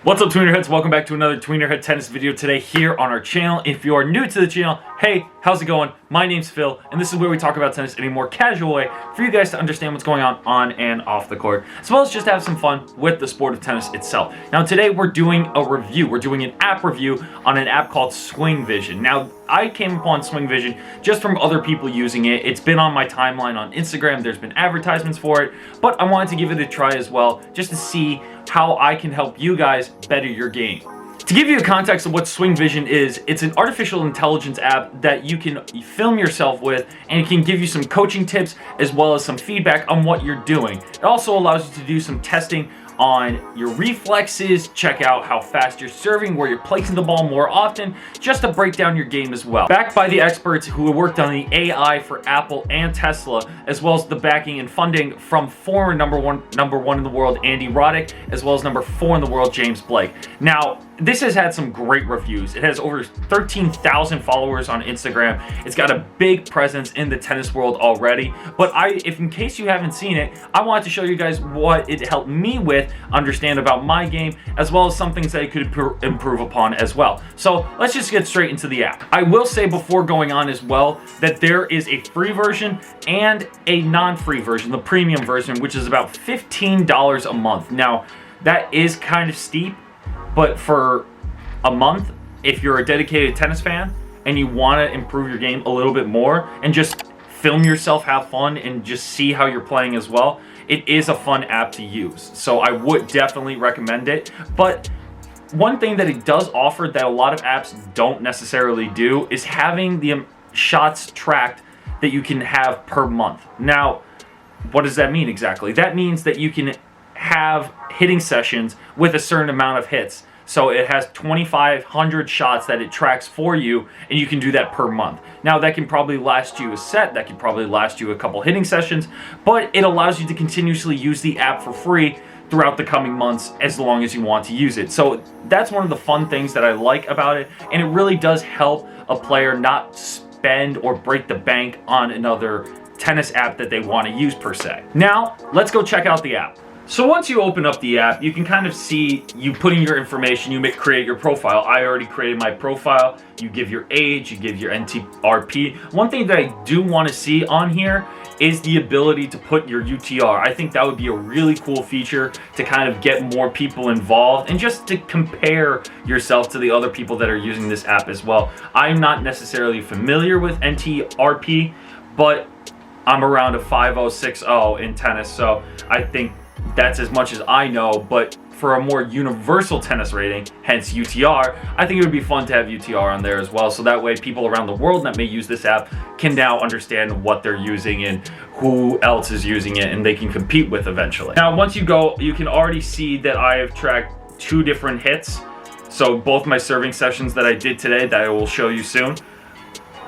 What's up, Tweener heads? Welcome back to another Tweener head tennis video today here on our channel. If you are new to the channel, hey, how's it going? My name's Phil, and this is where we talk about tennis in a more casual way for you guys to understand what's going on and off the court, as well as just have some fun with the sport of tennis itself. Now today we're doing a review. We're doing an app review on an app called SwingVision. Now I came upon SwingVision just from other people using it. It's been on my timeline on Instagram. There's been advertisements for it, but I wanted to give it a try as well, just to see how I can help you guys better your game. To give you a context of what SwingVision is, it's an artificial intelligence app that you can film yourself with, and it can give you some coaching tips as well as some feedback on what you're doing. It also allows you to do some testing on your reflexes, check out how fast you're serving, where you're placing the ball more often, just to break down your game as well. Backed by the experts who worked on the AI for Apple and Tesla, as well as the backing and funding from former number one in the world, Andy Roddick, as well as number 4 in the world, James Blake. Now, this has had some great reviews. It has over 13,000 followers on Instagram. It's got a big presence in the tennis world already. But if in case you haven't seen it, I wanted to show you guys what it helped me with understand about my game, as well as some things that I could improve upon as well. So let's just get straight into the app. I will say before going on as well that there is a free version and a non-free version, the premium version, which is about $15 a month. Now, that is kind of steep, but for a month, if you're a dedicated tennis fan and you want to improve your game a little bit more and just film yourself, have fun, and just see how you're playing as well, it is a fun app to use. So I would definitely recommend it. But one thing that it does offer that a lot of apps don't necessarily do is having the shots tracked that you can have per month. Now, what does that mean exactly? That means that you can have hitting sessions with a certain amount of hits. So it has 2,500 shots that it tracks for you, and you can do that per month. Now that can probably last you a set, that can probably last you a couple hitting sessions, but it allows you to continuously use the app for free throughout the coming months as long as you want to use it. So that's one of the fun things that I like about it, and it really does help a player not spend or break the bank on another tennis app that they want to use per se. Now, let's go check out the app. So once you open up the app, you can kind of see you put in your information, you create your profile. I already created my profile. You give your age, you give your NTRP. One thing that I do want to see on here is the ability to put your UTR. I think that would be a really cool feature to kind of get more people involved and just to compare yourself to the other people that are using this app as well. I'm not necessarily familiar with NTRP, but I'm around a 5.060 in tennis, so I think that's as much as I know. But for a more universal tennis rating, hence UTR, I think it would be fun to have UTR on there as well, so that way people around the world that may use this app can now understand what they're using and who else is using it, and they can compete with eventually. Now once you go, you can already see that I have tracked 2 different hits, so both my serving sessions that I did today that I will show you soon,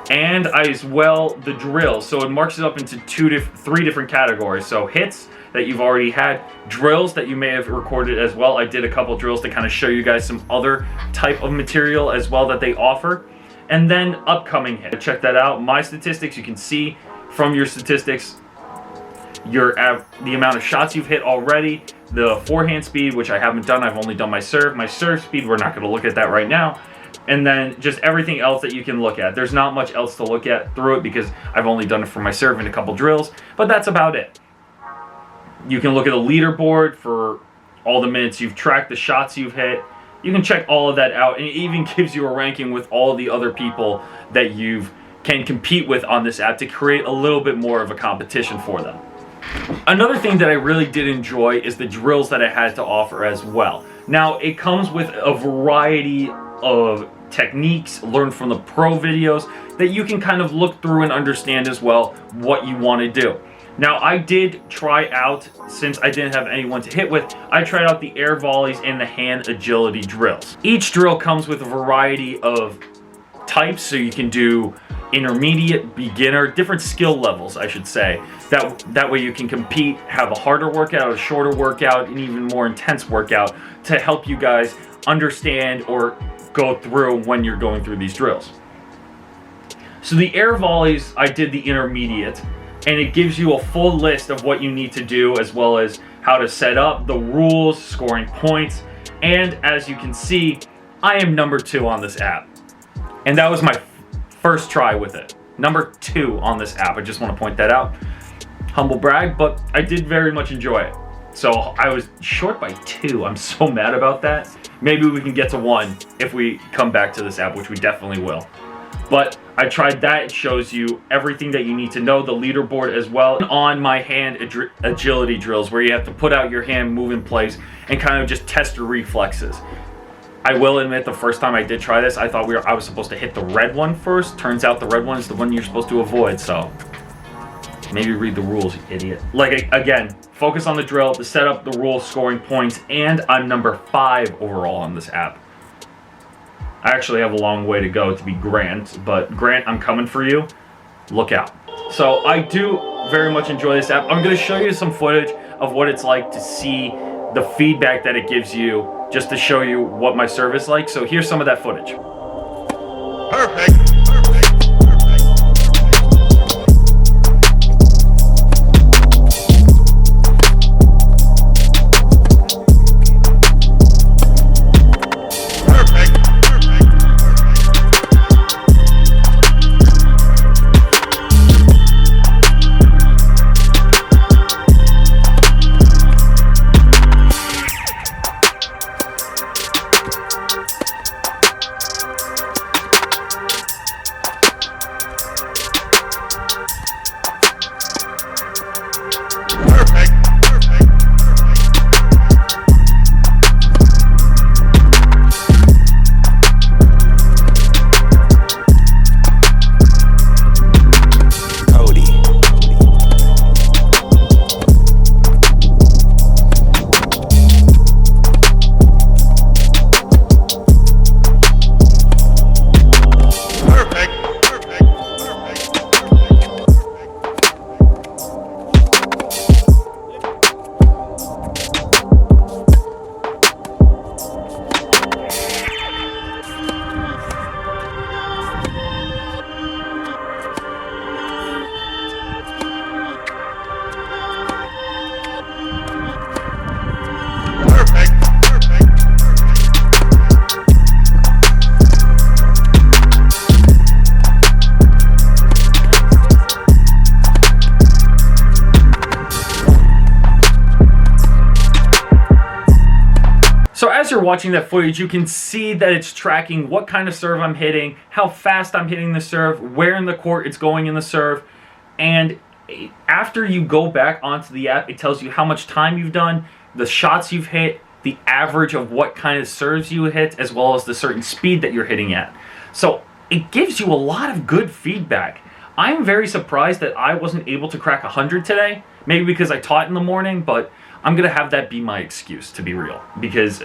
and as well the drills. So it marks it up into 3 different categories. So hits that you've already had, drills that you may have recorded as well. I did a couple drills to kind of show you guys some other type of material as well that they offer, and then upcoming hits. Check that out. My statistics, you can see from your statistics the amount of shots you've hit already, the forehand speed, which I haven't done. I've only done my serve speed. We're not going to look at that right now. And then just everything else that you can look at. There's not much else to look at through it because I've only done it for my serve and a couple drills, but that's about it. You can look at a leaderboard for all the minutes you've tracked, the shots you've hit. You can check all of that out, and it even gives you a ranking with all the other people that you can compete with on this app to create a little bit more of a competition for them. Another thing that I really did enjoy is the drills that it had to offer as well. Now, it comes with a variety of techniques learned from the pro videos that you can kind of look through and understand as well what you want to do. Now, I did try out, since I didn't have anyone to hit with, I tried out the air volleys and the hand agility drills. Each drill comes with a variety of types, so you can do intermediate, beginner, different skill levels, I should say. That way you can compete, have a harder workout, a shorter workout, and even more intense workout to help you guys understand or go through when you're going through these drills. So the air volleys, I did the intermediate, and it gives you a full list of what you need to do, as well as how to set up, the rules, scoring points, And as you can see, I am number 2 on this app. And that was my first try with it. Number 2 on this app. I just want to point that out. Humble brag, but I did very much enjoy it. So I was short by 2. I'm so mad about that. Maybe we can get to 1 if we come back to this app, which we definitely will. But I tried that. It shows you everything that you need to know, the leaderboard as well. On my hand agility drills, where you have to put out your hand, move in place, and kind of just test your reflexes. I will admit, the first time I did try this, I thought I was supposed to hit the red one first. Turns out the red one is the one you're supposed to avoid, so maybe read the rules, you idiot. Like, again, focus on the drill, the setup, the rules, scoring points, and I'm number 5 overall on this app. I actually have a long way to go to be Grant, but Grant, I'm coming for you. Look out. So I do very much enjoy this app. I'm going to show you some footage of what it's like to see the feedback that it gives you, just to show you what my serve is like. So here's some of that footage. Perfect. So as you're watching that footage, you can see that it's tracking what kind of serve I'm hitting, how fast I'm hitting the serve, where in the court it's going in the serve, and after you go back onto the app, it tells you how much time you've done, the shots you've hit, the average of what kind of serves you hit, as well as the certain speed that you're hitting at. So it gives you a lot of good feedback. I'm very surprised that I wasn't able to crack 100 today, maybe because I taught in the morning, but I'm going to have that be my excuse, to be real, because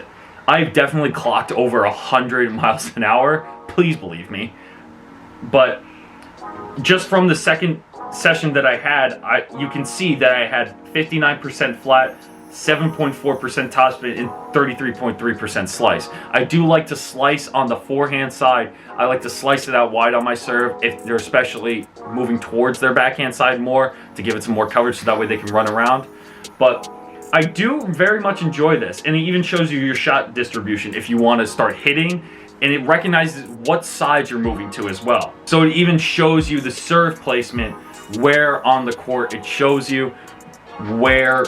I've definitely clocked over 100 miles an hour. Please believe me. But just from the second session that I had, you can see that I had 59% flat, 7.4% topspin, and 33.3% slice. I do like to slice on the forehand side. I like to slice it out wide on my serve if they're especially moving towards their backhand side more, to give it some more coverage so that way they can run around. But I do very much enjoy this, and it even shows you your shot distribution if you want to start hitting, and it recognizes what sides you're moving to as well. So it even shows you the serve placement, where on the court it shows you where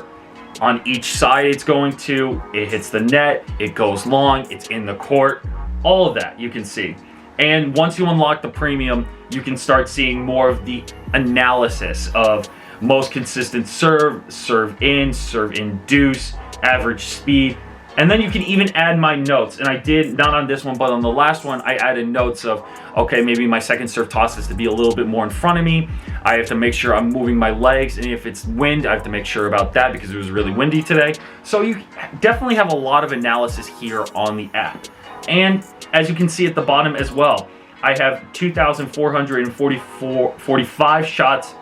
on each side it's going to, it hits the net, it goes long, it's in the court, all of that you can see. And once you unlock the premium, you can start seeing more of the analysis of most consistent serve, serve in deuce, average speed, and then you can even add my notes. And I did, not on this one, but on the last one, I added notes of, okay, maybe my second serve toss has to be a little bit more in front of me. I have to make sure I'm moving my legs, and if it's wind, I have to make sure about that because it was really windy today. So you definitely have a lot of analysis here on the app. And as you can see at the bottom as well, I have 2,445 shots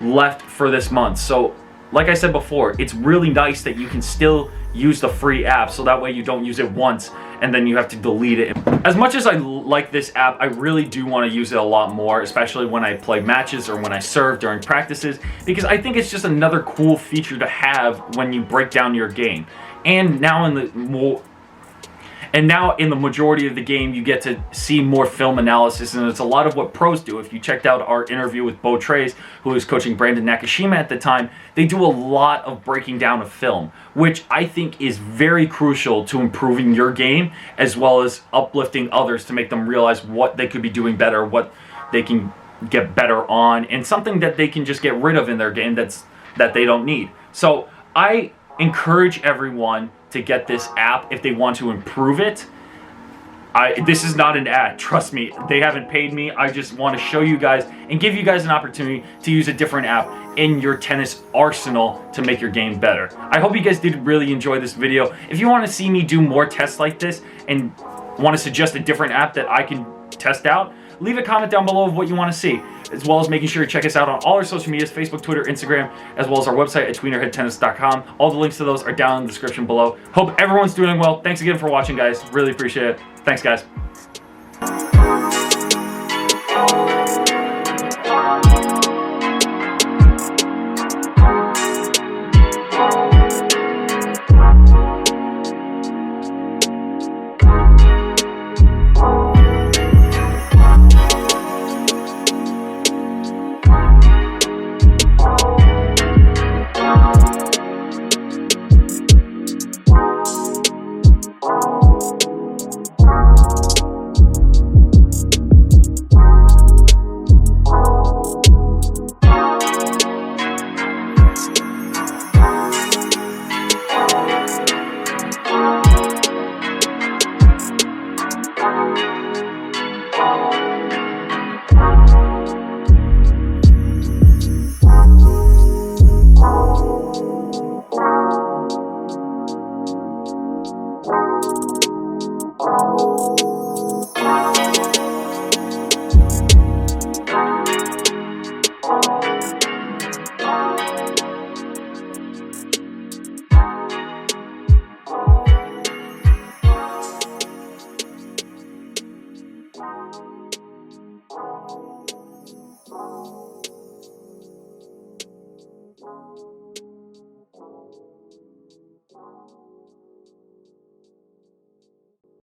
left for this month. So like I said before, it's really nice that you can still use the free app, so that way you don't use it once and then you have to delete it. As much as I like this app, I really do want to use it a lot more, especially when I play matches or when I serve during practices, because I think it's just another cool feature to have when you break down your game. And now in the And now in the majority of the game, you get to see more film analysis, and it's a lot of what pros do. If you checked out our interview with Bo Trays, who was coaching Brandon Nakashima at the time, they do a lot of breaking down of film, which I think is very crucial to improving your game, as well as uplifting others to make them realize what they could be doing better, what they can get better on, and something that they can just get rid of in their game that they don't need. So I encourage everyone to get this app if they want to improve it. This is not an ad, trust me. They haven't paid me. I just want to show you guys and give you guys an opportunity to use a different app in your tennis arsenal to make your game better. I hope you guys did really enjoy this video. If you want to see me do more tests like this and want to suggest a different app that I can test out, leave a comment down below of what you want to see, as well as making sure to check us out on all our social medias, Facebook, Twitter, Instagram, as well as our website at tweenerheadtennis.com. All the links to those are down in the description below. Hope everyone's doing well. Thanks again for watching, guys. Really appreciate it. Thanks, guys. Oh.